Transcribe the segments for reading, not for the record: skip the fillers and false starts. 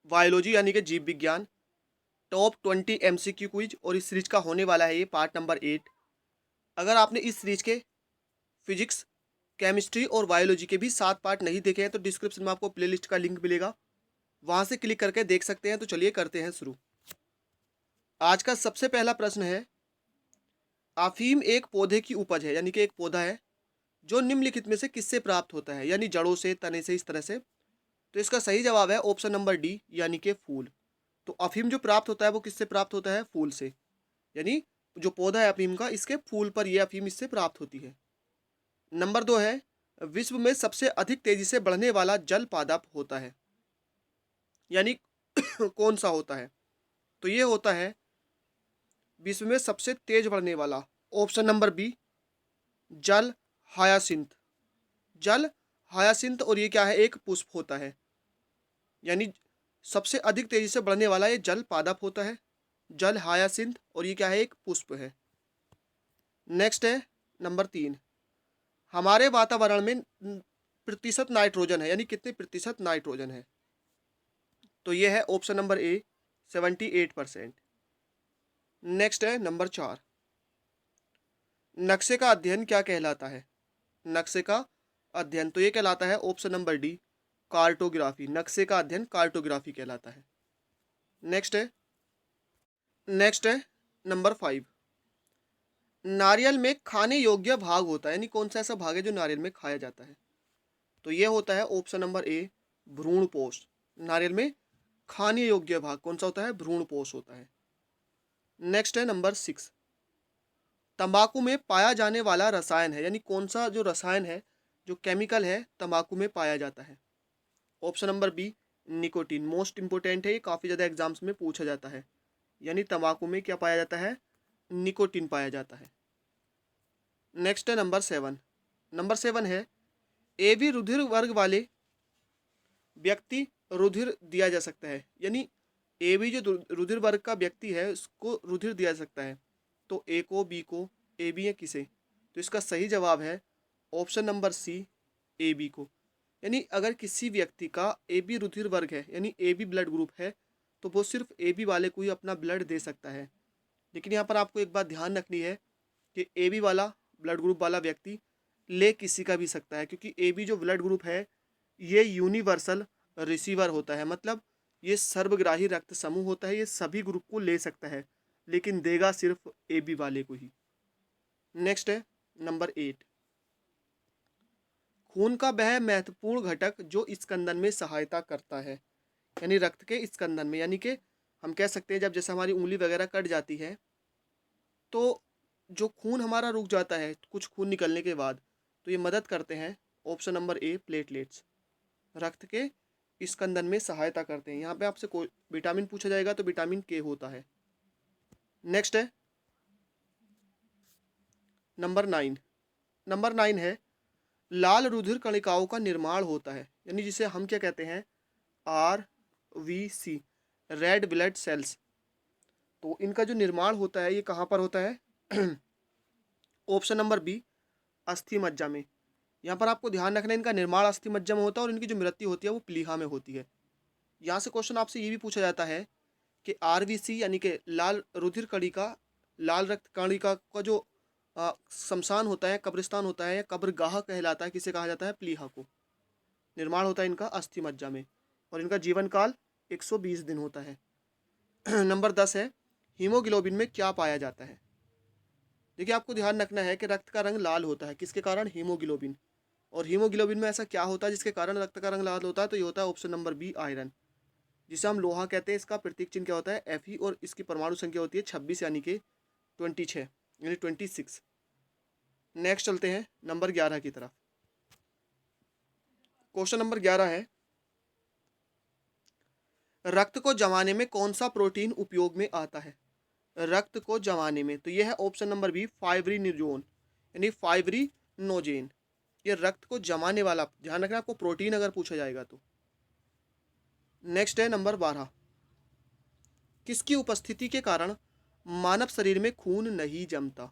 Biology यानी कि जीव विज्ञान, टॉप 20 एमसीक्यू क्विज, और इस सीरीज का होने वाला है ये पार्ट नंबर 8। अगर आपने इस सीरीज के फिजिक्स, केमिस्ट्री और बायोलॉजी के भी 7 पार्ट नहीं देखे हैं तो डिस्क्रिप्शन में आपको प्लेलिस्ट का लिंक मिलेगा, वहां से क्लिक करके देख सकते हैं। तो चलिए करते हैं शुरू। आज का सबसे पहला प्रश्न है, अफीम एक पौधे की उपज है, यानी कि एक पौधा है जो निम्नलिखित में से किससे प्राप्त होता है, यानी जड़ों से, तने से, इस तरह से। तो इसका सही जवाब है ऑप्शन नंबर डी, यानी कि फूल। तो अफीम जो प्राप्त होता है वो किससे प्राप्त होता है? फूल से। यानी जो पौधा है अफीम का, इसके फूल पर यह अफीम इससे प्राप्त होती है। नंबर 2 है, विश्व में सबसे अधिक तेजी से बढ़ने वाला जल पादप होता है, यानी कौन सा होता है? तो ये होता है विश्व में सबसे तेज बढ़ने वाला, ऑप्शन नंबर बी, जल हायासिंथ। जल हायासिंथ, और ये क्या है? एक पुष्प होता है, यानी सबसे अधिक तेजी से बढ़ने वाला ये जल पादप होता है, जल हायासिंथ, और ये क्या है? एक पुष्प है। नेक्स्ट है नंबर 3, हमारे वातावरण में प्रतिशत नाइट्रोजन है, यानी कितने प्रतिशत नाइट्रोजन है? तो ये है ऑप्शन नंबर ए, 78%। नेक्स्ट है नंबर 4, नक्शे का अध्ययन क्या कहलाता है? नक्शे का अध्ययन, तो ये कहलाता है ऑप्शन नंबर डी, कार्टोग्राफी। नक्शे का अध्ययन कार्टोग्राफी कहलाता है। नेक्स्ट है नंबर 5, नारियल में खाने योग्य भाग होता है, यानी कौन सा ऐसा भाग है जो नारियल में खाया जाता है? तो ये होता है ऑप्शन नंबर ए, भ्रूणपोष। नारियल में खाने योग्य भाग कौन सा होता है? भ्रूणपोष होता है। नेक्स्ट है नंबर 6, तंबाकू में पाया जाने वाला रसायन है, यानी कौन सा जो रसायन है, जो केमिकल है, तंबाकू में पाया जाता है? Option number B, nicotine. Most important है, ये काफ़ी ज़्यादा एग्जाम्स में पूछा जाता है। यानी तंबाकू में क्या पाया जाता है? निकोटीन पाया जाता है। नेक्स्ट है नंबर 7। नंबर 7 है, ए बी रुधिर वर्ग वाले व्यक्ति रुधिर दिया जा सकता है, यानी ए बी जो रुधिर वर्ग का व्यक्ति है उसको रुधिर दिया जा सकता है। तो ए को, बी को, ए बी या किसे? तो इसका सही जवाब है option number C, A B को। यानी अगर किसी व्यक्ति का ए बी रुधिर वर्ग है, यानी ए बी ब्लड ग्रुप है, तो वो सिर्फ ए बी वाले को ही अपना ब्लड दे सकता है। लेकिन यहाँ पर आपको एक बात ध्यान रखनी है कि ए बी वाला ब्लड ग्रुप वाला व्यक्ति ले किसी का भी सकता है, क्योंकि ए बी जो ब्लड ग्रुप है ये यूनिवर्सल रिसीवर होता है, मतलब ये सर्वग्राही रक्त समूह होता है, ये सभी ग्रुप को ले सकता है लेकिन देगा सिर्फ ए बी वाले को ही। नेक्स्ट है नंबर 8, खून का वह महत्वपूर्ण घटक जो स्कंदन में सहायता करता है, यानी रक्त के स्कंदन में, यानी कि हम कह सकते हैं जब जैसे हमारी उंगली वगैरह कट जाती है तो जो खून हमारा रुक जाता है कुछ खून निकलने के बाद, तो ये मदद करते हैं, ऑप्शन नंबर ए, प्लेटलेट्स। रक्त के स्कंदन में सहायता करते हैं। यहाँ पे आपसे कोई विटामिन पूछा जाएगा तो विटामिन के होता है। नेक्स्ट है नंबर 9। नंबर 9 है, लाल रुधिर कणिकाओं का निर्माण होता है, यानी जिसे हम क्या कहते हैं? R B C, red blood cells. तो इनका जो निर्माण होता है ये कहाँ पर होता है? ऑप्शन नंबर बी, अस्थि मज्जा में। यहाँ पर आपको ध्यान रखना है, इनका निर्माण अस्थि मज्जा में होता है और इनकी जो मृत्यु होती है वो प्लीहा में होती है। यहाँ से क्वेश्चन आपसे ये भी पूछा जाता है कि आरबीसी यानी कि लाल रुधिर कणिका, लाल रक्त कणिका का जो शमशान होता है, कब्रिस्तान होता है या कब्रगाह कहलाता है, किसे कहा जाता है? प्लीहा को। निर्माण होता है इनका अस्थि मज्जा में और इनका जीवन काल 120 दिन होता है। नंबर 10 है, हीमोग्लोबिन में क्या पाया जाता है? देखिए आपको ध्यान रखना है कि रक्त का रंग लाल होता है, किसके कारण? हीमोग्लोबिन। और हीमोग्लोबिन में ऐसा क्या होता है जिसके कारण रक्त का रंग लाल होता है? तो ये होता है ऑप्शन नंबर बी, आयरन, जिसे हम लोहा कहते हैं। इसका प्रतीक चिन्ह क्या होता है? Fe, और इसकी परमाणु संख्या होती है 26, यानी कि 26, यानी 26। नेक्स्ट चलते हैं नंबर 11 की तरफ। क्वेश्चन नंबर 11 है, रक्त को जमाने में कौन सा प्रोटीन उपयोग में आता है? रक्त को जमाने में, तो यह है ऑप्शन नंबर बी, फाइब्रिनोजोन, यानी फाइब्रिनोजेन। ये रक्त को जमाने वाला, ध्यान रखना आपको प्रोटीन अगर पूछा जाएगा तो। नेक्स्ट है नंबर 12, किसकी उपस्थिति के कारण मानव शरीर में खून नहीं जमता?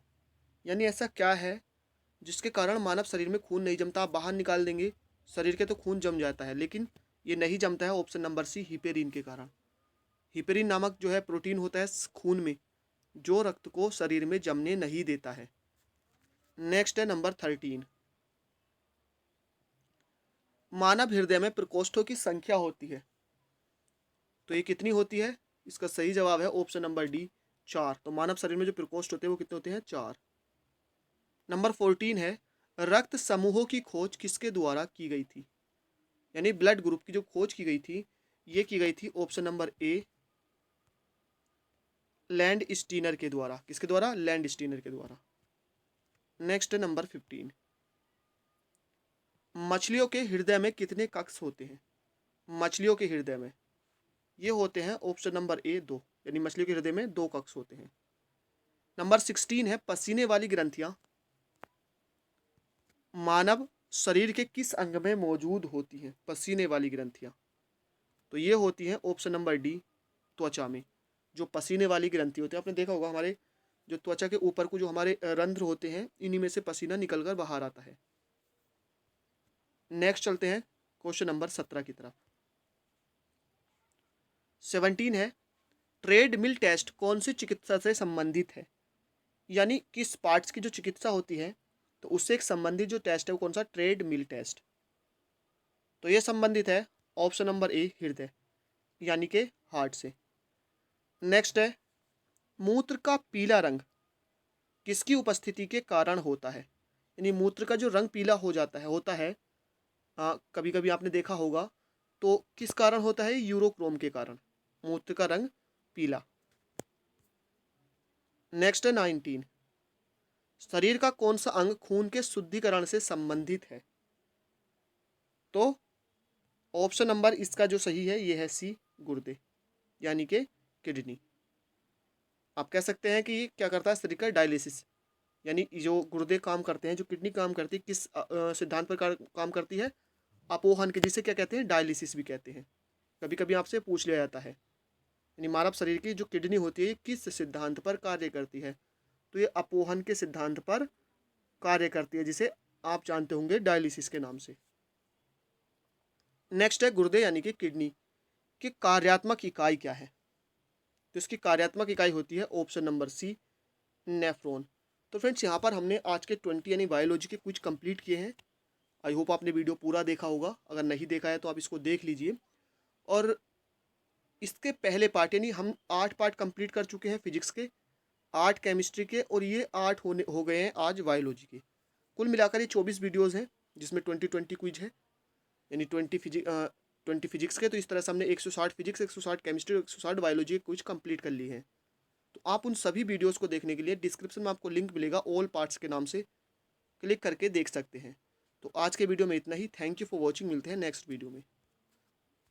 यानी ऐसा क्या है जिसके कारण मानव शरीर में खून नहीं जमता? आप बाहर निकाल देंगे शरीर के तो खून जम जाता है, लेकिन ये नहीं जमता है ऑप्शन नंबर सी हिपेरिन के कारण। हिपेरिन नामक जो है प्रोटीन होता है खून में, जो रक्त को शरीर में जमने नहीं देता है। नेक्स्ट है नंबर 13। मानव हृदय में प्रकोष्ठों की संख्या होती है, तो ये कितनी होती है? इसका सही जवाब है ऑप्शन नंबर डी 4। तो मानव शरीर में जो प्रकोष्ठ होते हैं वो कितने होते हैं? 4। नंबर 14 है, रक्त समूहों की खोज किसके द्वारा की गई थी? यानी ब्लड ग्रुप की जो खोज की गई थी, ये की गई थी option number a land Steiner के द्वारा। किसके द्वारा? लैंड स्टीनर के द्वारा। नेक्स्ट है नंबर 15। मछलियों के हृदय में कितने कक्ष होते हैं? मछलियों के हृदय में ये होते हैं ऑप्शन नंबर ए 2, यानी मछलियों के हृदय में 2 कक्ष होते हैं। नंबर 16 है, पसीने वाली ग्रंथियां मानव शरीर के किस अंग में मौजूद होती हैं? पसीने वाली ग्रंथियां, तो ये होती हैं ऑप्शन नंबर डी त्वचा में। जो पसीने वाली ग्रंथि होती है, आपने देखा होगा हमारे जो त्वचा के ऊपर को जो हमारे रंध्र होते हैं, इन्हीं में से पसीना निकलकर बाहर आता है। नेक्स्ट चलते हैं क्वेश्चन नंबर 17 की तरफ। 17 है, ट्रेडमिल टेस्ट कौन सी चिकित्सा से संबंधित है? यानी किस पार्ट्स की जो चिकित्सा होती है, तो उससे एक संबंधित जो टेस्ट है वो कौन सा? Treadmill test. तो ये संबंधित है ऑप्शन नंबर ए हृदय, यानी कि हार्ट से। नेक्स्ट है, मूत्र का पीला रंग किसकी उपस्थिति के कारण होता है? यानी मूत्र का जो रंग पीला हो जाता है, होता है कभी कभी आपने देखा होगा, तो किस कारण होता है? यूरोक्रोम के कारण मूत्र का रंग पीला। नेक्स्ट है 19। शरीर का कौन सा अंग खून के शुद्धिकरण से संबंधित है? तो ऑप्शन नंबर इसका जो सही है ये है सी गुर्दे, यानी कि किडनी। आप कह सकते हैं कि ये क्या करता है? शरीर का डायलिसिस, यानी जो गुर्दे काम करते हैं, जो किडनी काम करती है, किस सिद्धांत पर काम करती है? अपोहन के, जिसे क्या कहते हैं? डायलिसिस भी कहते हैं। कभी कभी आपसे पूछ लिया जाता है, यानी मानव शरीर की जो किडनी होती है ये किस सिद्धांत पर कार्य करती है? तो ये अपोहन के सिद्धांत पर कार्य करती है, जिसे आप जानते होंगे डायलिसिस के नाम से। नेक्स्ट है, गुर्दे यानी कि किडनी की कार्यात्मक इकाई क्या है? तो इसकी कार्यात्मक इकाई होती है ऑप्शन नंबर सी नेफ्रॉन। तो फ्रेंड्स, यहाँ पर हमने आज के 20 यानी बायोलॉजी के कुछ कंप्लीट किए हैं। आई होप आपने वीडियो पूरा देखा होगा। अगर नहीं देखा है तो आप इसको देख लीजिए। और इसके पहले पार्ट यानी हम 8 पार्ट कंप्लीट कर चुके हैं फिजिक्स के, 8 केमिस्ट्री के, और ये 8 हो गए हैं आज बायोलॉजी के। कुल मिलाकर ये 24 वीडियोज़ हैं, जिसमें 20 क्विज है, यानी 20 फिजिक्स के। तो इस तरह से हमने 160 फिजिक्स, 160 केमिस्ट्री और 160 बायोलॉजी के कुछ कंप्लीट कर लिए हैं। तो आप उन सभी वीडियोस को देखने के लिए डिस्क्रिप्शन में आपको लिंक मिलेगा, ऑल पार्ट्स के नाम से, क्लिक करके देख सकते हैं। तो आज के वीडियो में इतना ही। Thank you for watching. मिलते हैं नेक्स्ट वीडियो में।